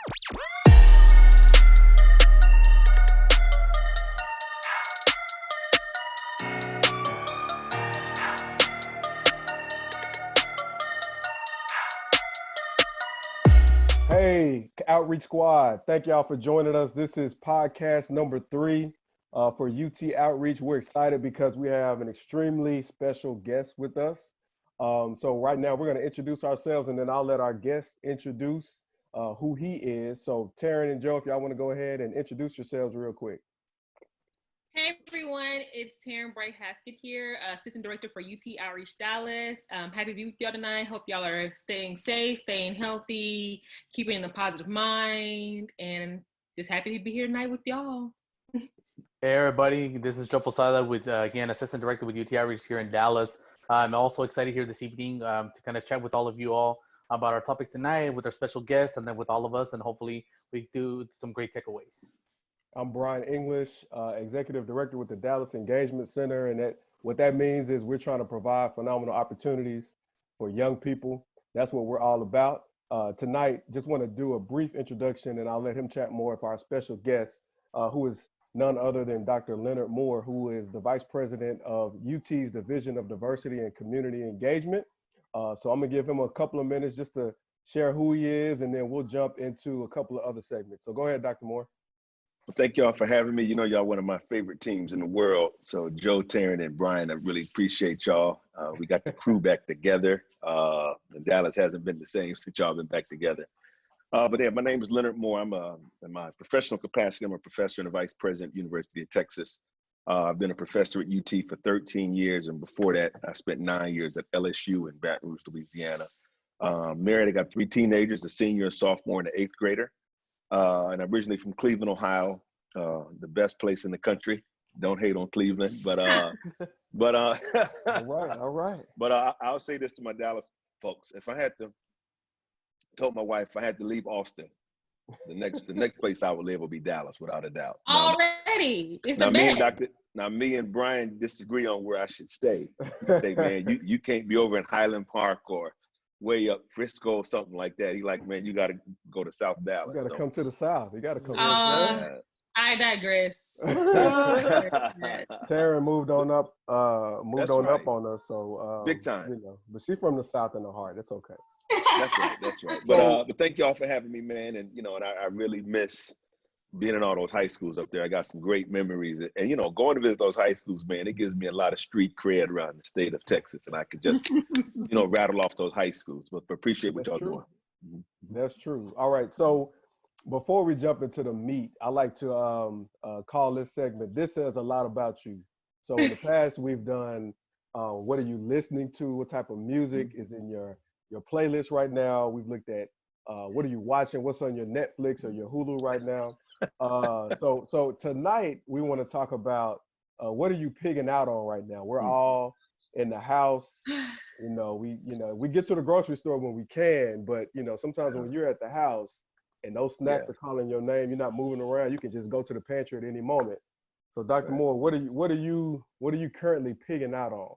Hey, Outreach Squad. Thank y'all for joining us. This is podcast number 3 for UT Outreach. We're excited because we have an extremely special guest with us. So right now we're going to introduce ourselves and then I'll let our guest introduce who he is. So Taryn and Joe, if y'all want to go ahead and introduce yourselves real quick. Hey everyone, it's Taryn Bright Haskett here, Assistant Director for UT Outreach Dallas. Happy to be with y'all tonight. Hope y'all are staying safe, staying healthy, keeping a positive mind, and just happy to be here tonight with y'all. Hey everybody, this is Joe Posada with, again, Assistant Director with UT Outreach here in Dallas. I'm also excited here this evening to kind of chat with all of you all about our topic tonight with our special guests and then with all of us, and hopefully we do some great takeaways. I'm Brian English, Executive Director with the Dallas Engagement Center. And what that means is we're trying to provide phenomenal opportunities for young people. That's what we're all about. Tonight, just want to do a brief introduction and I'll let him chat more for our special guest, who is none other than Dr. Leonard Moore, who is the Vice President of UT's Division of Diversity and Community Engagement. So I'm gonna give him a couple of minutes just to share who he is and then we'll jump into a couple of other segments. So go ahead, Dr. Moore. Well, thank y'all for having me. You know, y'all one of my favorite teams in the world. So Joe, Taryn, and Brian, I really appreciate y'all. We got the crew back together. And Dallas hasn't been the same since y'all been back together. But yeah, my name is Leonard Moore. I'm in my professional capacity, I'm a professor and a vice president at University of Texas. I've been a professor at UT for 13 years. And before that, I spent 9 years at LSU in Baton Rouge, Louisiana. Married, I got 3 teenagers, a senior, a sophomore, and an 8th grader. And I'm originally from Cleveland, Ohio, the best place in the country. Don't hate on Cleveland, but all right. But I'll say this to my Dallas folks: if I had to, told my wife, if I had to leave Austin, the next place I would live would be Dallas, without a doubt. Already, it's the best. Me and Brian disagree on where I should stay. You say, man, you can't be over in Highland Park or way up Frisco or something like that. He like, man, you got to go to South Dallas. You got to come to the South. You got to come. I digress. Taryn moved on up on us. So big time. You know, but she's from the South in the heart. It's okay. That's right. But thank y'all for having me, man. And and I really miss being in all those high schools up there. I got some great memories. And going to visit those high schools, man, it gives me a lot of street cred around the state of Texas. And I could just, rattle off those high schools. But appreciate what y'all doing. That's true. All right. So before we jump into the meat, I like to call this segment, This Says a Lot About You. So in the past, we've done, what are you listening to? What type of music is in your playlist right now? We've looked at what are you watching? What's on your Netflix or your Hulu right now? So tonight we want to talk about what are you pigging out on right now? We're all in the house. We get to the grocery store when we can, but sometimes when you're at the house and those snacks are calling your name, you're not moving around. You can just go to the pantry at any moment. So Dr. Moore, what are you currently pigging out on?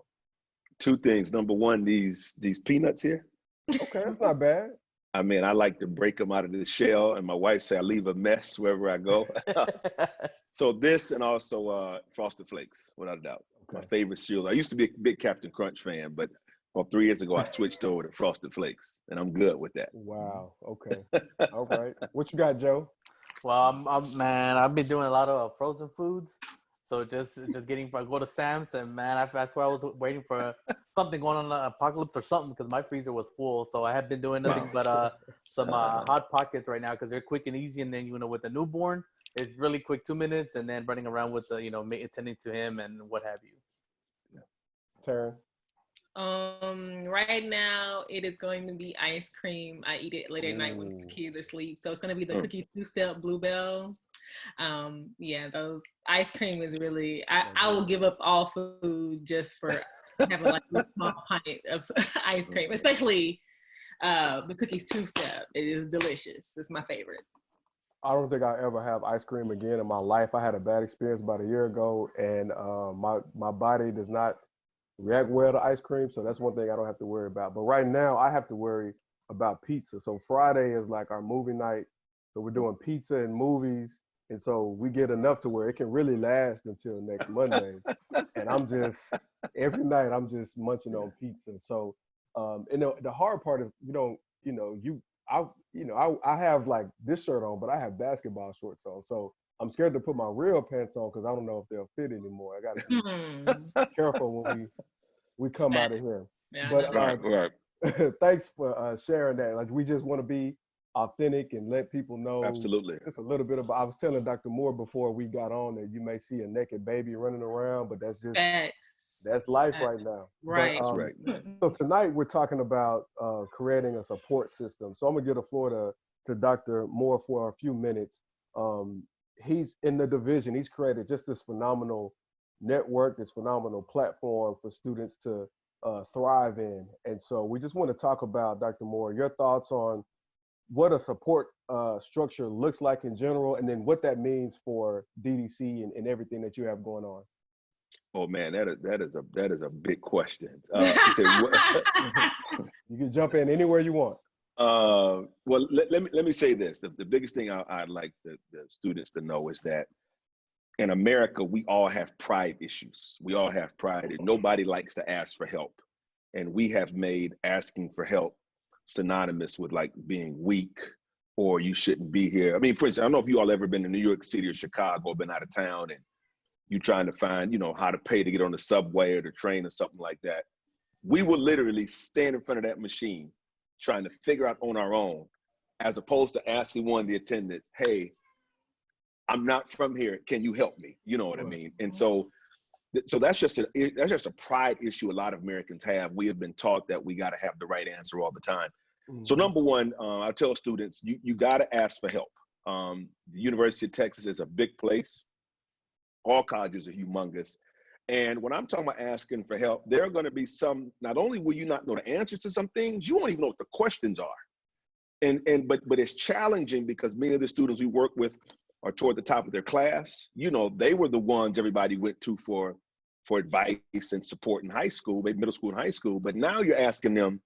2 things. Number one, these peanuts here. Okay, that's not bad. I mean, I like to break them out of the shell, and my wife said I leave a mess wherever I go. So this, and also Frosted Flakes, without a doubt. Okay. My favorite cereal. I used to be a big Captain Crunch fan, but 3 years ago I switched over to Frosted Flakes, and I'm good with that. Wow. Okay. All right. What you got, Joe? Well, I've been doing a lot of frozen foods. So just I go to Sam's, and man, that's where I was waiting for something going on, apocalypse or something, because my freezer was full. So I have been doing nothing but some Hot Pockets right now, because they're quick and easy. And then with a newborn, it's really quick, 2 minutes, and then running around with attending to him and what have you. Taryn? Right now it is going to be ice cream. I eat it late at night when the kids are asleep. So it's going to be the cookie 2-step Bluebell. Those ice cream is really, I will give up all food just for having like a small pint of ice cream, especially the cookies 2-step. It is delicious. It's my favorite. I don't think I ever have ice cream again in my life. I had a bad experience about a year ago, and my body does not react well to ice cream, so that's one thing I don't have to worry about. But right now, I have to worry about pizza. So Friday is like our movie night So we're doing pizza and movies. And so we get enough to where it can really last until next Monday. And I'm just, every night I'm just munching on pizza. So, and the hard part is, I have like this shirt on, but I have basketball shorts on. So I'm scared to put my real pants on because I don't know if they'll fit anymore. I got to be careful when we come out of here. Yeah, but right. Thanks for sharing that. Like, we just want to be authentic and let people know Absolutely. just a little bit about. I was telling Dr. Moore before we got on that you may see a naked baby running around, but that's just that's life right now. Right. But, right. So tonight we're talking about creating a support system. So I'm gonna give the floor to Dr. Moore for a few minutes. He's in the division. He's created just this phenomenal network, this phenomenal platform for students to thrive in. And so we just want to talk about, Dr. Moore, your thoughts on what a support structure looks like in general, and then what that means for DDC and everything that you have going on. Oh man, that is a big question. You can jump in anywhere you want. Well, let me say this. The biggest thing I'd like the students to know is that in America, we all have pride issues. We all have pride, and nobody likes to ask for help. And we have made asking for help synonymous with like being weak or you shouldn't be here. I mean, for instance, I don't know if you all ever been to New York City or Chicago or been out of town and you trying to find, how to pay to get on the subway or the train or something like that. We will literally stand in front of that machine trying to figure out on our own, as opposed to asking one of the attendants, hey, I'm not from here, can you help me? You know what I mean? And so that's just a pride issue a lot of Americans have. We have been taught that we got to have the right answer all the time. So number one, I tell students, you got to ask for help. The University of Texas is a big place. All colleges are humongous. And when I'm talking about asking for help, there are going to be some, not only will you not know the answers to some things, you won't even know what the questions are. But it's challenging because many of the students we work with are toward the top of their class. They were the ones everybody went to for advice and support in high school, maybe middle school and high school. But now you're asking them,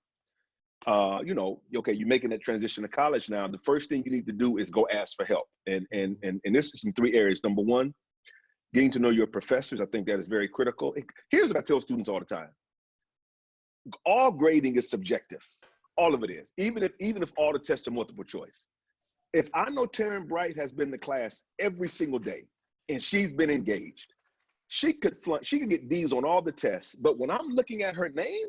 okay, you're making that transition to college now. The first thing you need to do is go ask for help. And this is in 3 areas. Number one, getting to know your professors. I think that is very critical. Here's what I tell students all the time. All grading is subjective. All of it is. Even if all the tests are multiple choice. If I know Taryn Bright has been to class every single day and she's been engaged, she could get D's on all the tests. But when I'm looking at her name,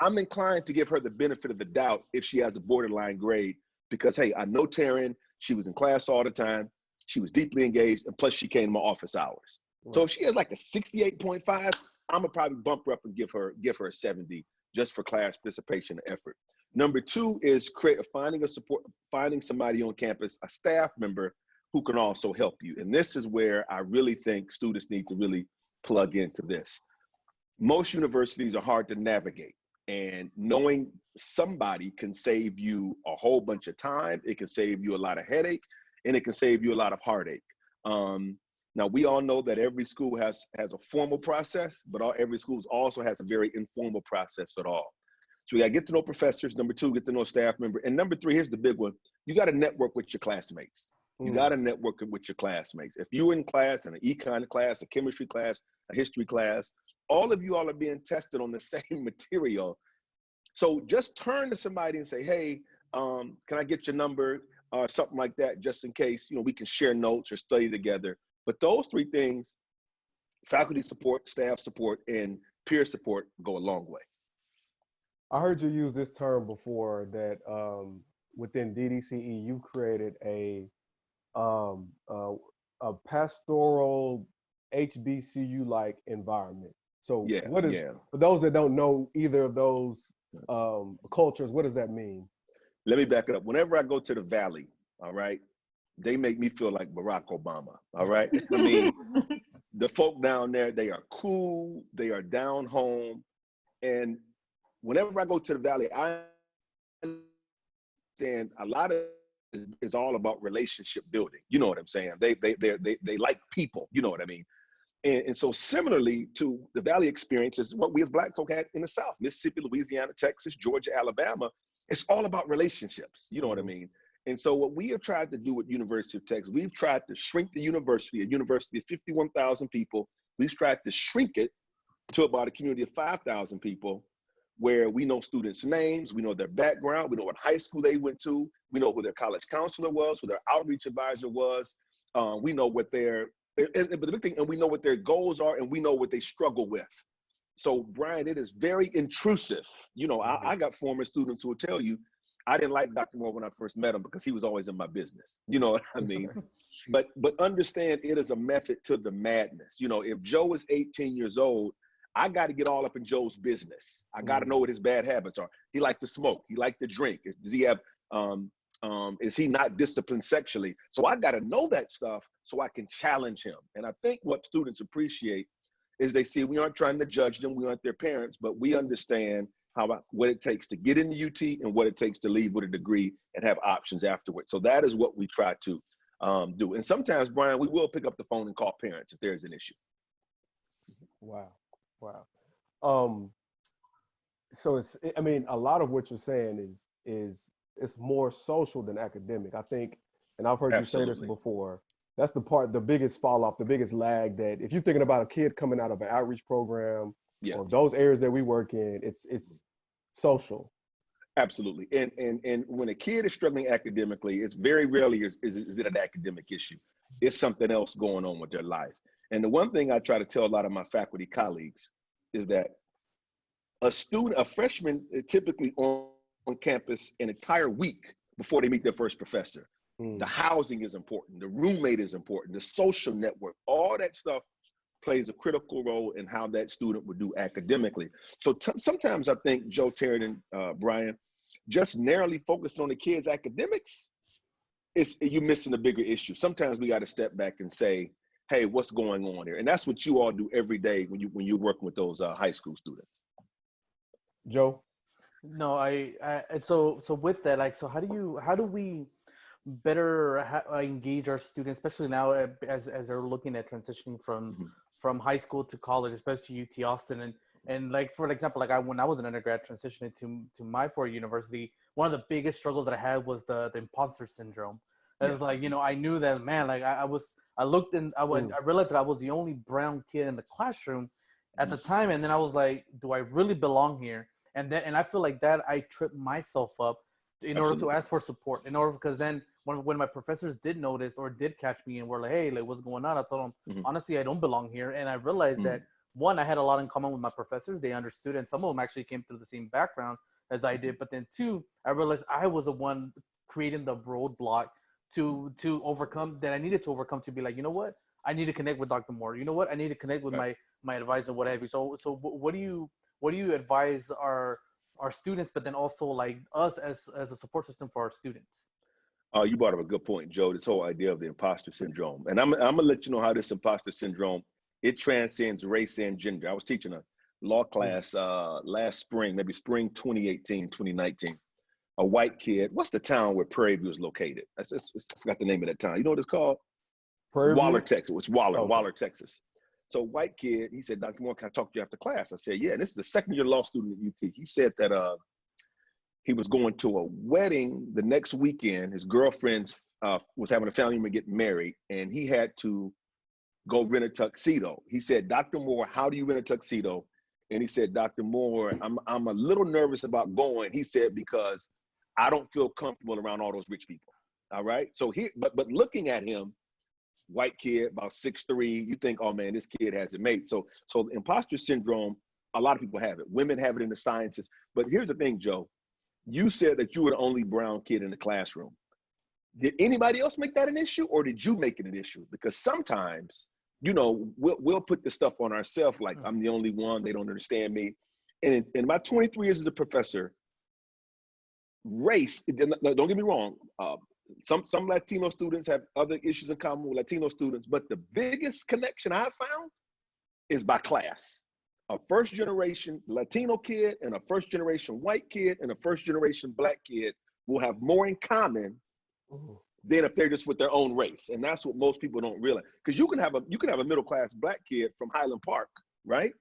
I'm inclined to give her the benefit of the doubt if she has a borderline grade, because, hey, I know Taryn, she was in class all the time. She was deeply engaged, and plus she came to my office hours. Right. So if she has like a 68.5, I'm gonna probably bump her up and give her a 70 just for class participation and effort. Number 2 is finding somebody on campus, a staff member who can also help you. And this is where I really think students need to really plug into this. Most universities are hard to navigate, and knowing somebody can save you a whole bunch of time. It can save you a lot of headache, and it can save you a lot of heartache. Now, we all know that every school has a formal process, but every school also has a very informal process at all. So we got to get to know professors. Number 2, get to know a staff member. And number 3, here's the big one. You got to network with your classmates. You got to network with your classmates. If you're in class, in an econ class, a chemistry class, a history class, all of you all are being tested on the same material. So just turn to somebody and say, hey, can I get your number or something like that, just in case, we can share notes or study together. But those 3 things, faculty support, staff support, and peer support, go a long way. I heard you use this term before, that within DDCE, you've created a pastoral HBCU-like environment. So for those that don't know either of those cultures, what does that mean? Let me back it up. Whenever I go to the Valley, all right, they make me feel like Barack Obama, all right? I mean, the folk down there, they are cool, they are down home. And whenever I go to the Valley, I understand a lot of it is all about relationship building. You know what I'm saying? They like people, you know what I mean? And so similarly to the Valley experience is what we as Black folk had in the South, Mississippi, Louisiana, Texas, Georgia, Alabama. It's all about relationships. You know what I mean? And so what we have tried to do at University of Texas, we've tried to shrink the university, a university of 51,000 people. We've tried to shrink it to about a community of 5,000 people, where we know students' names, we know their background, we know what high school they went to, we know who their college counselor was, who their outreach advisor was, we know what their, but the big thing, and we know what their goals are, and we know what they struggle with. So Brian, it is very intrusive. You know, I got former students who will tell you, I didn't like Dr. Moore when I first met him because he was always in my business. You know what I mean? But understand, it is a method to the madness. You know, if Joe is 18 years old, I got to get all up in Joe's business. I got to know what his bad habits are. He liked to smoke. He liked to drink. Does he have, is he not disciplined sexually? So I got to know that stuff so I can challenge him. And I think what students appreciate is they see we aren't trying to judge them. We aren't their parents, but we understand what it takes to get in the UT and what it takes to leave with a degree and have options afterwards. So that is what we try to do. And sometimes, Brian, we will pick up the phone and call parents if there's an issue. Wow. So it's, I mean, a lot of what you're saying is it's more social than academic. I think, and I've heard Absolutely. you say this before, that's the biggest fall off, the biggest lag, that if you're thinking about a kid coming out of an outreach program, or those areas that we work in, it's social. Absolutely. And when a kid is struggling academically, it's very rarely is it an academic issue. It's something else going on with their life. And the one thing I try to tell a lot of my faculty colleagues is that a freshman typically on campus an entire week before they meet their first professor. The housing is important. The roommate is important. The social network, all that stuff plays a critical role in how that student would do academically. So sometimes I think Joe, Taryn, and Brian, just narrowly focusing on the kids' academics, you're missing a bigger issue. Sometimes we got to step back and say, hey, what's going on here? And that's what you all do every day when you're working with those high school students. Joe? No, so with that, like, so how do we better engage our students, especially now as they're looking at transitioning from high school to college, especially UT Austin, and like, for example, like when I was an undergrad transitioning to my four-year university, one of the biggest struggles that I had was the imposter syndrome. It's like, you know, I knew that, man, like I looked and I realized that I was the only brown kid in the classroom at the time, and then I was like, do I really belong here? And I feel like that I tripped myself up in order to ask for support, because then when my professors did notice or did catch me and were like, hey, like, what's going on? I told them, honestly, I don't belong here. And I realized that, one, I had a lot in common with my professors. They understood, and some of them actually came through the same background as I did. But then two, I realized I was the one creating the roadblock to overcome that I needed to overcome, to be like, you know what? I need to connect with Dr. Moore. You know what? I need to connect with my advisor, what have you. So what do you advise our students, but then also like us as a support system for our students? You brought up a good point, Joe, this whole idea of the imposter syndrome. And I'm gonna let you know how this imposter syndrome, it transcends race and gender. I was teaching a law class last spring, maybe spring 2018, 2019. A white kid, what's the town where Prairie View is located? I forgot the name of that town. You know what it's called? Waller, Texas. It's Waller, Texas. So white kid, he said, Dr. Moore, can I talk to you after class? I said, yeah. And this is a second-year law student at UT. He said that he was going to a wedding the next weekend. His girlfriend was having a family member get married, and he had to go rent a tuxedo. He said, Dr. Moore, how do you rent a tuxedo? And he said, Dr. Moore, I'm a little nervous about going. He said, because I don't feel comfortable around all those rich people. All right. So but looking at him, white kid, about 6'3", you think, oh man, this kid has it made. So imposter syndrome, a lot of people have it. Women have it in the sciences. But here's the thing, Joe. You said that you were the only brown kid in the classroom. Did anybody else make that an issue, or did you make it an issue? Because sometimes, you know, we'll put this stuff on ourselves, like I'm the only one, they don't understand me. And in my 23 years as a professor, race, don't get me wrong, some Latino students have other issues in common with Latino students, but the biggest connection I found is by class. A first generation Latino kid and a first generation white kid and a first generation Black kid will have more in common than if they're just with their own race. And that's what most people don't realize. Because you can have a middle class Black kid from Highland Park, right?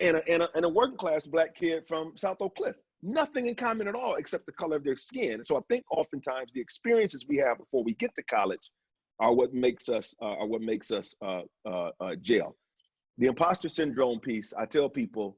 And a working class Black kid from South Oak Cliff, nothing in common at all except the color of their skin. So I think oftentimes the experiences we have before we get to college are what makes us jail. The imposter syndrome piece, I tell people,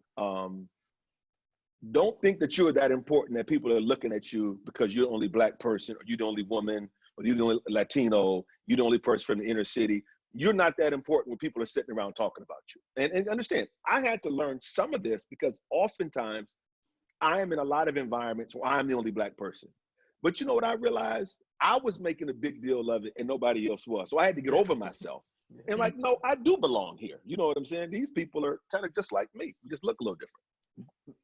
don't think that you're that important that people are looking at you because you're the only Black person, or you're the only woman, or you're the only Latino, you're the only person from the inner city. You're not that important when people are sitting around talking about you. And understand, I had to learn some of this because oftentimes I am in a lot of environments where I'm the only Black person. But you know what I realized? I was making a big deal of it and nobody else was. So I had to get over myself. And like, no, I do belong here. You know what I'm saying? These people are kind of just like me. We just look a little different.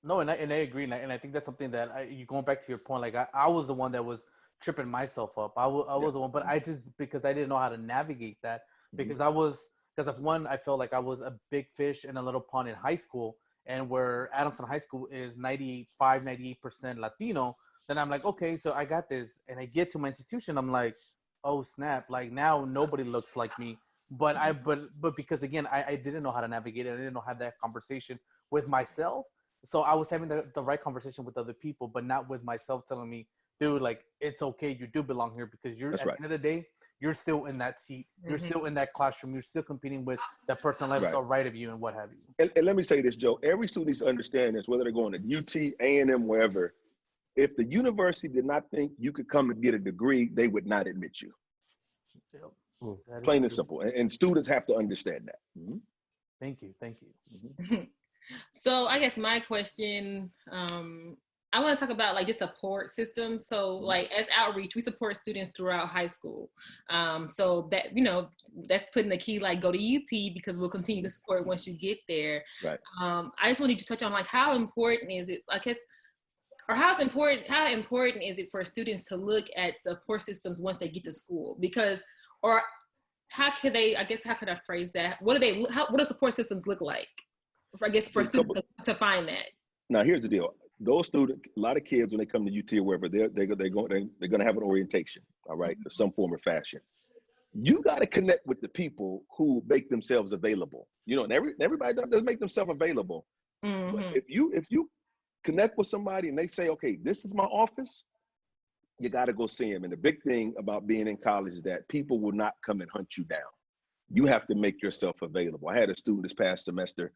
No, and I agree. And I think that's something that you going back to your point, like I was the one that was tripping myself up. I was the one, but I just, because I didn't know how to navigate that, because because of one, I felt like I was a big fish in a little pond in high school, and where Adamson High School is 98% Latino, then I'm like, okay, so I got this. And I get to my institution, I'm like, oh snap, like now nobody looks like me. But because again, I didn't know how to navigate it. I didn't know how to have that conversation with myself. So I was having the right conversation with other people, but not with myself telling me, dude, like, it's okay, you do belong here, because you're at the end of the day, you're still in that seat. You're still in that classroom. You're still competing with that person left or right of you and what have you. And let me say this, Joe. Every student needs to understand this, whether they're going to UT, A&M, wherever. If the university did not think you could come and get a degree, they would not admit you. Yep. Plain and simple. And students have to understand that. Mm-hmm. Thank you. Mm-hmm. So I guess my question, I want to talk about like just support systems. So like as outreach, we support students throughout high school. So that, you know, that's putting the key, like go to UT, because we'll continue to support once you get there. Right. I just wanted to touch on like how important is it, I guess, or how important is it for students to look at support systems once they get to school? Because, or how could I phrase that? What do support systems look like? I guess for students to find that. Now here's the deal. Those students, a lot of kids, when they come to UT or wherever, they're going to have an orientation, all right, of some form or fashion. You got to connect with the people who make themselves available. You know, and everybody doesn't make themselves available. Mm-hmm. But if you connect with somebody and they say, okay, this is my office, you got to go see them. And the big thing about being in college is that people will not come and hunt you down. You have to make yourself available. I had a student this past semester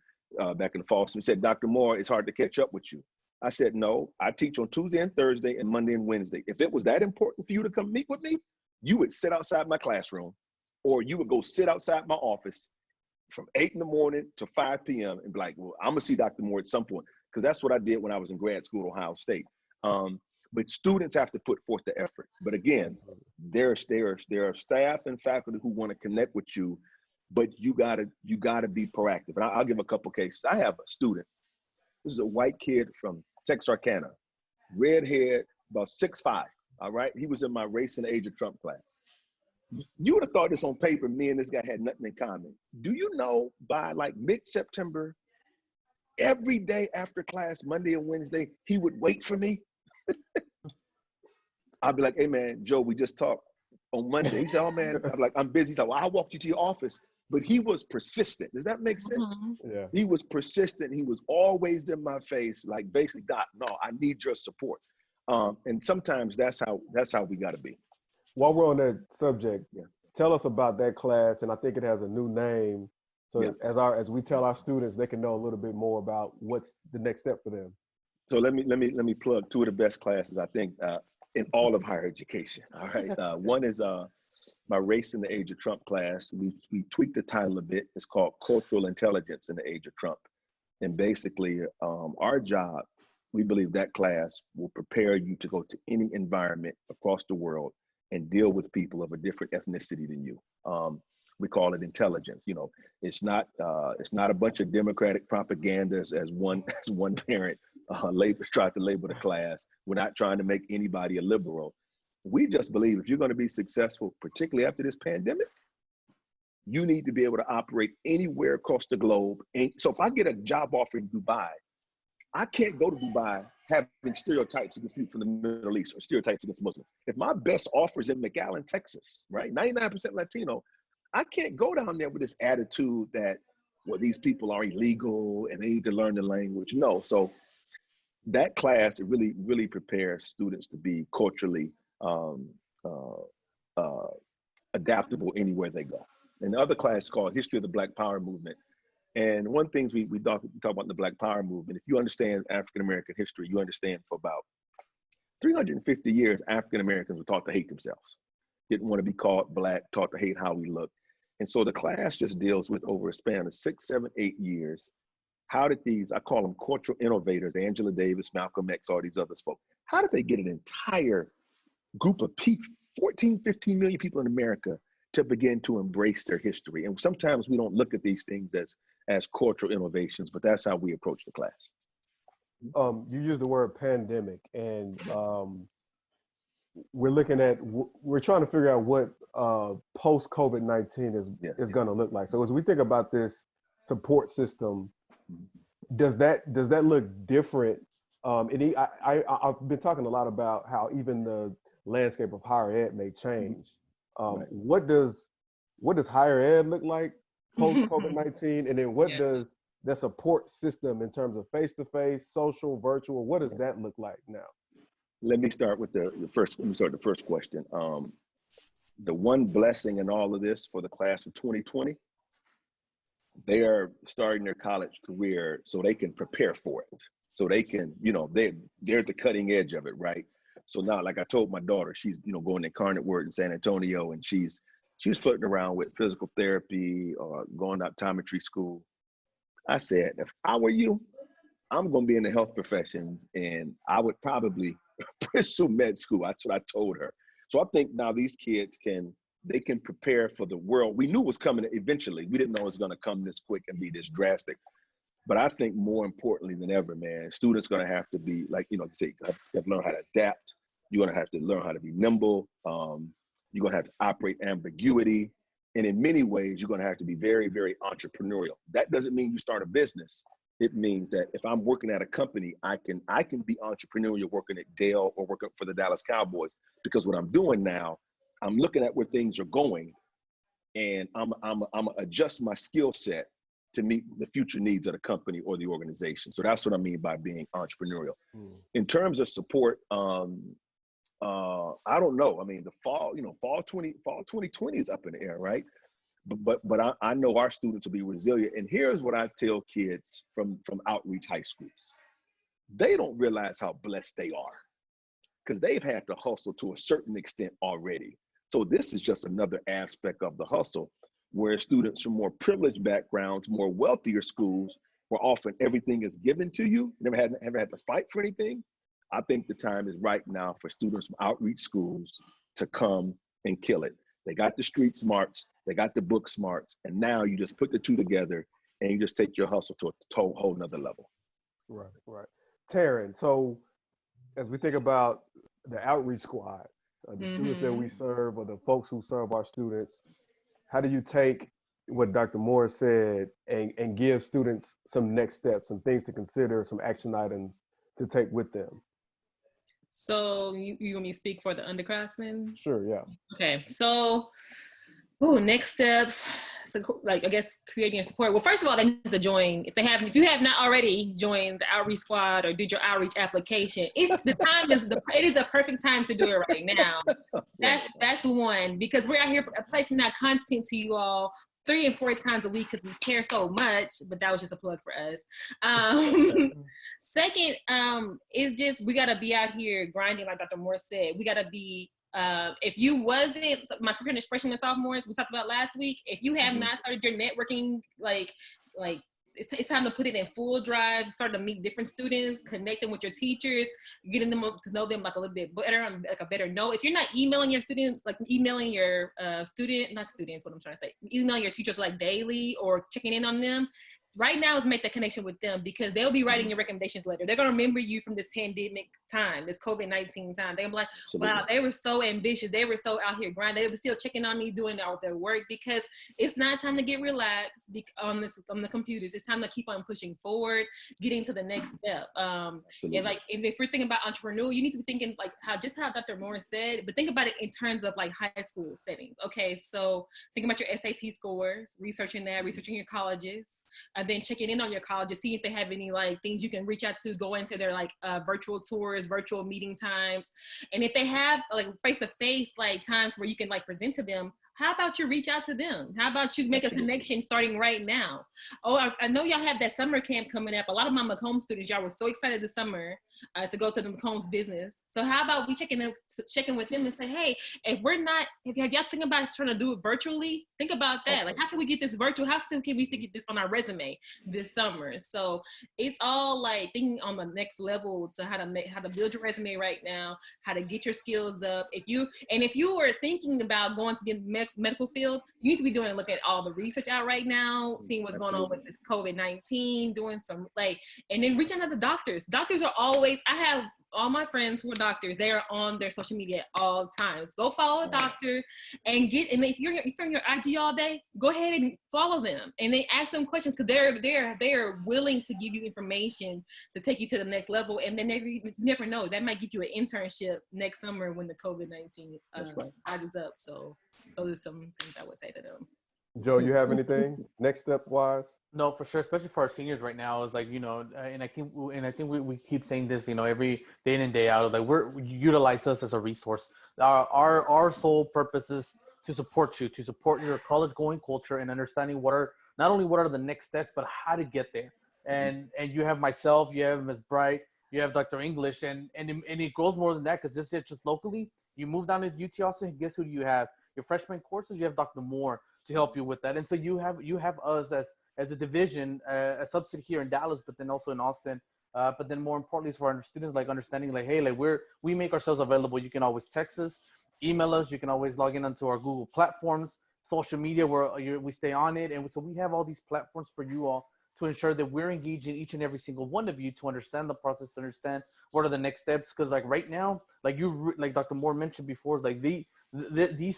back in the fall. He said, Dr. Moore, it's hard to catch up with you. I said, no, I teach on Tuesday and Thursday and Monday and Wednesday. If it was that important for you to come meet with me, you would sit outside my classroom, or you would go sit outside my office from 8 in the morning to 5 p.m. and be like, well, I'm gonna see Dr. Moore at some point, because that's what I did when I was in grad school at Ohio State. But students have to put forth the effort. But again, there are staff and faculty who want to connect with you, but you gotta be proactive. And I'll give a couple cases. I have a student. This is a white kid from Texarkana, red hair, about 6'5". All right, he was in my Race and the Age of Trump class. You would have thought this on paper, me and this guy had nothing in common. Do you know by like mid-September, every day after class, Monday and Wednesday, he would wait for me? I'd be like, hey man, Joe, we just talked on Monday. He said, oh man, I'm like, I'm busy. He's like, well, I'll walk you to your office. But he was persistent. Does that make sense? Mm-hmm. Yeah. He was persistent. He was always in my face, like basically, Doc, no, I need your support. And sometimes that's how we got to be. While we're on that subject, tell us about that class, and I think it has a new name. So as we tell our students, they can know a little bit more about what's the next step for them. So let me plug two of the best classes I think in all of higher education. All right, one is my Race in the Age of Trump class. We tweaked the title a bit. It's called Cultural Intelligence in the Age of Trump. And basically, our job, we believe that class will prepare you to go to any environment across the world and deal with people of a different ethnicity than you. We call it intelligence. You know, it's not a bunch of Democratic propaganda as one parent tried to label the class. We're not trying to make anybody a liberal. We just believe if you're going to be successful, particularly after this pandemic, you need to be able to operate anywhere across the globe. And so if I get a job offer in Dubai, I can't go to Dubai having stereotypes against people from the Middle East or stereotypes against Muslims. If my best offer is in McAllen, Texas, right, 99% Latino, I can't go down there with this attitude that, well, these people are illegal and they need to learn the language. No, so that class, it really prepares students to be culturally um, uh, uh, adaptable anywhere they go. And the other class is called History of the Black Power Movement. And one thing we talk about the Black Power Movement, if you understand African American history, you understand for about 350 years, African Americans were taught to hate themselves, didn't want to be called Black, taught to hate how we look. And so the class just deals with, over a span of 6, 7, 8 years, how did these, I call them cultural innovators, Angela Davis, Malcolm X, all these others folks, how did they get an entire group of people, 14, 15 million people in America, to begin to embrace their history? And sometimes we don't look at these things as cultural innovations, but that's how we approach the class. You use the word pandemic, and we're looking at, we're trying to figure out what post COVID-19 is going to look like. So as we think about this support system, does that look different? And I've been talking a lot about how even the landscape of higher ed may change. Right. What does higher ed look like post COVID-19, and then what does the support system in terms of face-to-face, social, virtual, what does that look like now? Let me start with the first question. The one blessing in all of this for the class of 2020, they are starting their college career so they can prepare for it. So they can, they're at the cutting edge of it, right? So now, like I told my daughter, she's, going to Incarnate Word in San Antonio, and she was flirting around with physical therapy or going to optometry school. I said, if I were you, I'm going to be in the health professions, and I would probably pursue med school. That's what I told her. So I think now these kids can prepare for the world. We knew it was coming eventually. We didn't know it was going to come this quick and be this drastic. But I think more importantly than ever, man, students going to have to be, like, you say, you have to learn how to adapt. You're going to have to learn how to be nimble. You're going to have to operate ambiguity. And in many ways, you're going to have to be very, very entrepreneurial. That doesn't mean you start a business. It means that if I'm working at a company, I can be entrepreneurial working at Dell or working for the Dallas Cowboys, because what I'm doing now, I'm looking at where things are going, and I'm adjust my skill set to meet the future needs of the company or the organization. So that's what I mean by being entrepreneurial. In terms of support, I don't know. I mean, the fall 2020 is up in the air, right? But I know our students will be resilient. And here's what I tell kids from outreach high schools. They don't realize how blessed they are, because they've had to hustle to a certain extent already. So this is just another aspect of the hustle, where students from more privileged backgrounds, more wealthier schools, where often everything is given to you, never had to fight for anything. I think the time is right now for students from outreach schools to come and kill it. They got the street smarts, they got the book smarts, and now you just put the two together and you just take your hustle to a whole nother level. Right. Taryn, so as we think about the outreach squad, the students that we serve, or the folks who serve our students, how do you take what Dr. Moore said and give students some next steps, some things to consider, some action items to take with them? So you want me to speak for the underclassmen? Sure, yeah. Okay, so next steps. So, like, I guess creating a support. Well, first of all, they need to join. If you have not already joined the outreach squad or did your outreach application, it is a perfect time to do it right now. That's one, because we're out here placing that content to you all 3 and 4 times a week because we care so much. But that was just a plug for us. Second, is just, we gotta be out here grinding, like Dr. Moore said. We gotta be. If you wasn't my freshmen and sophomores, we talked about last week, if you have not started your networking, like it's time to put it in full drive, start to meet different students, connecting with your teachers, getting them to know them like a little bit better, like a better know. If you're not emailing your students, like emailing your emailing your teachers like daily or checking in on them, right now is make that connection with them, because they'll be writing your recommendations letter. They're gonna remember you from this pandemic time, this COVID-19 time. They're gonna be like, wow, they were so ambitious. They were so out here grinding. They were still checking on me, doing all their work, because it's not time to get relaxed on the computers. It's time to keep on pushing forward, getting to the next step. And like, if we're thinking about entrepreneurial, you need to be thinking like how Dr. Moore said, but think about it in terms of like high school settings. Okay, so think about your SAT scores, researching your colleges. and then checking in on your colleges, see if they have any like things you can reach out to, go into their like virtual tours, virtual meeting times. And if they have like face-to-face like times where you can like present to them, how about you reach out to them? How about you make a connection starting right now? Oh, I know y'all have that summer camp coming up. A lot of my Macomb students, y'all were so excited this summer to go to the Macomb's business. So how about we check in with them and say, hey, if y'all thinking about trying to do it virtually, think about that. Awesome. Like, how can we get this virtual? How can we get this on our resume this summer? So it's all like thinking on the next level to how to build your resume right now, how to get your skills up. If you were thinking about going to the medical field, you need to be looking at all the research out right now, seeing what's going on with this COVID-19, doing some and then reaching out to doctors. Doctors are always, I have all my friends who are doctors, they are on their social media at all times. Go follow a doctor and if you're on your IG all day, go ahead and follow them and then ask them questions, because they're willing to give you information to take you to the next level. And then you never know, that might give you an internship next summer when the COVID-19 rises up. So those are some things I would say to them. Joe, you have anything next step wise? No, for sure, especially for our seniors right now. Is like, and I think we keep saying this, every day in and day out. Like, utilize us as a resource. Our sole purpose is to support you, to support your college going culture and understanding not only what are the next steps, but how to get there. And you have myself, you have Ms. Bright, you have Dr. English, and it goes more than that, because this is just locally. You move down to UT Austin, guess who you have? Your freshman courses, you have Dr. Moore to help you with that. And so you have us as a division, a subsidy here in Dallas, but then also in Austin. But then more importantly is for our students, like understanding like, hey, like we make ourselves available. You can always text us, email us. You can always log in onto our Google platforms, social media where we stay on it. And so we have all these platforms for you all to ensure that we're engaging each and every single one of you to understand the process, to understand what are the next steps. Because like right now, like Dr. Moore mentioned before, like these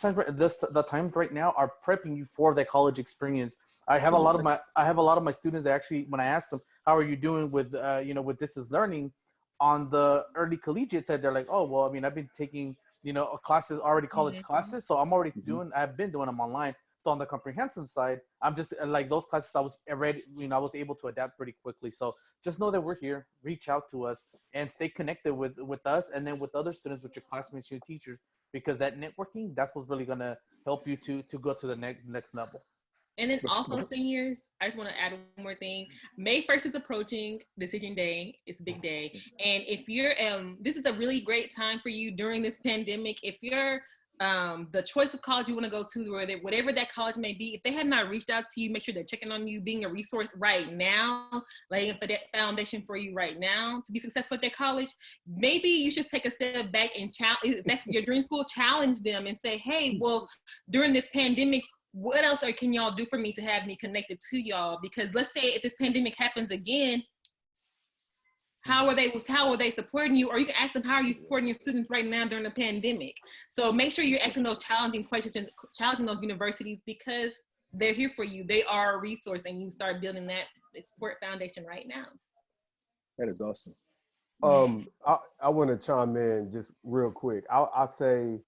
times, the times right now are prepping you for that college experience. I have a lot of my students that actually, when I ask them, how are you doing with with distance learning on the early collegiate side, they're like, oh, well, I mean, I've been taking, classes already, college classes. So I've been doing them online. So on the comprehensive side, I'm just like those classes I was already, I was able to adapt pretty quickly. So just know that we're here, reach out to us and stay connected with us and then with other students, with your classmates, your teachers, because that networking, that's what's really going to help you to go to the next level. And then also seniors, I just want to add one more thing. May 1st is approaching, decision day. It's a big day. And if you're, this is a really great time for you during this pandemic. If you're the choice of college you want to go to, or whatever that college may be, if they have not reached out to you, make sure they're checking on you, being a resource right now, laying for that foundation for you right now to be successful at their college. Maybe you should take a step back and if that's your dream school, challenge them and say, hey, well, during this pandemic, what else can y'all do for me to have me connected to y'all? Because let's say if this pandemic happens again, how are they supporting you? Or you can ask them, how are you supporting your students right now during the pandemic? So make sure you're asking those challenging questions and challenging those universities, because they're here for you. They are a resource, and you start building that support foundation right now. That is awesome. I want to chime in just real quick. I say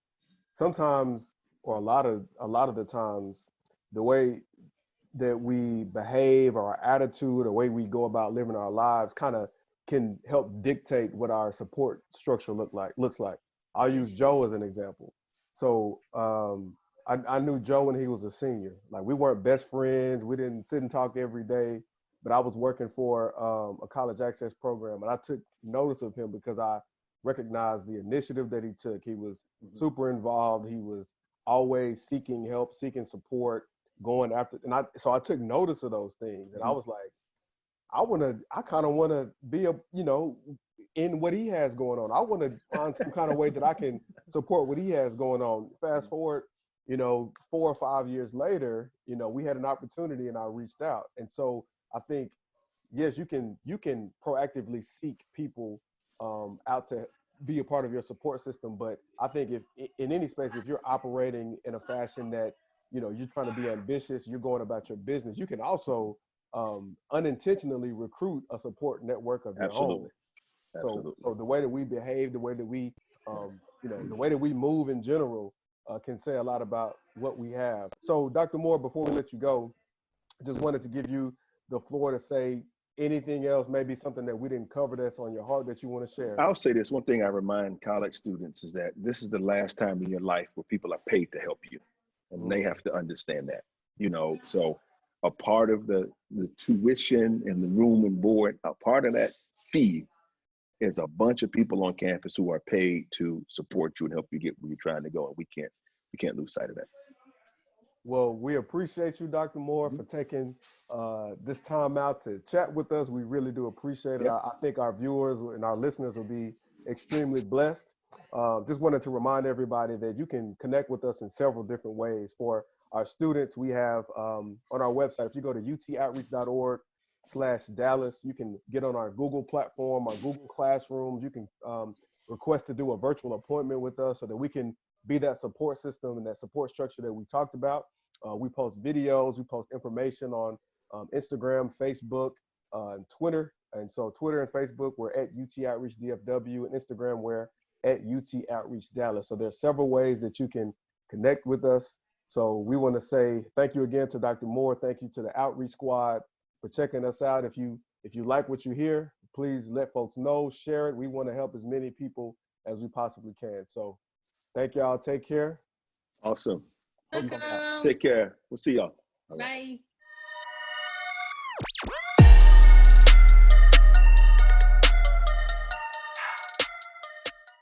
sometimes, or a lot of the times, the way that we behave, or our attitude, or the way we go about living our lives kind of can help dictate what our support structure looks like. I'll use Joe as an example. So I knew Joe when he was a senior. Like, we weren't best friends. We didn't sit and talk every day, but I was working for a college access program, and I took notice of him because I recognized the initiative that he took. He was super involved. He was always seeking help, seeking support, going after, and so I took notice of those things, and I was like, I kind of want to be in what he has going on. I want to find some kind of way that I can support what he has going on. Fast forward, 4 or 5 years later, we had an opportunity and I reached out. And so I think, yes, you can proactively seek people out to be a part of your support system. But I think if in any space, if you're operating in a fashion that, you're trying to be ambitious, you're going about your business, you can also unintentionally recruit a support network of your own. So the way that we behave, the way that we, the way that we move in general can say a lot about what we have. So Dr. Moore, before we let you go, just wanted to give you the floor to say anything else, maybe something that we didn't cover that's on your heart that you want to share. I'll say this one thing I remind college students is that this is the last time in your life where people are paid to help you. And they have to understand that, you know. So a part of the tuition and the room and board, a part of that fee is a bunch of people on campus who are paid to support you and help you get where you're trying to go. And we can't lose sight of that. Well, we appreciate you, Dr. Moore, for taking this time out to chat with us. We really do appreciate it. Yep. I think our viewers and our listeners will be extremely blessed. Just wanted to remind everybody that you can connect with us in several different ways. For our students, we have on our website, if you go to utoutreach.org/Dallas, you can get on our Google platform, our Google Classrooms. You can request to do a virtual appointment with us so that we can be that support system and that support structure that we talked about. We post videos, we post information on Instagram, Facebook, and Twitter. And so Twitter and Facebook, we're at UT Outreach DFW, and Instagram, we're at UT Outreach Dallas. So there's several ways that you can connect with us. So we want to say thank you again to Dr. Moore. Thank you to the Outreach Squad for checking us out. If you like what you hear, please let folks know, share it. We want to help as many people as we possibly can. So thank y'all. Take care. Awesome. Welcome. Take care. We'll see y'all. Bye.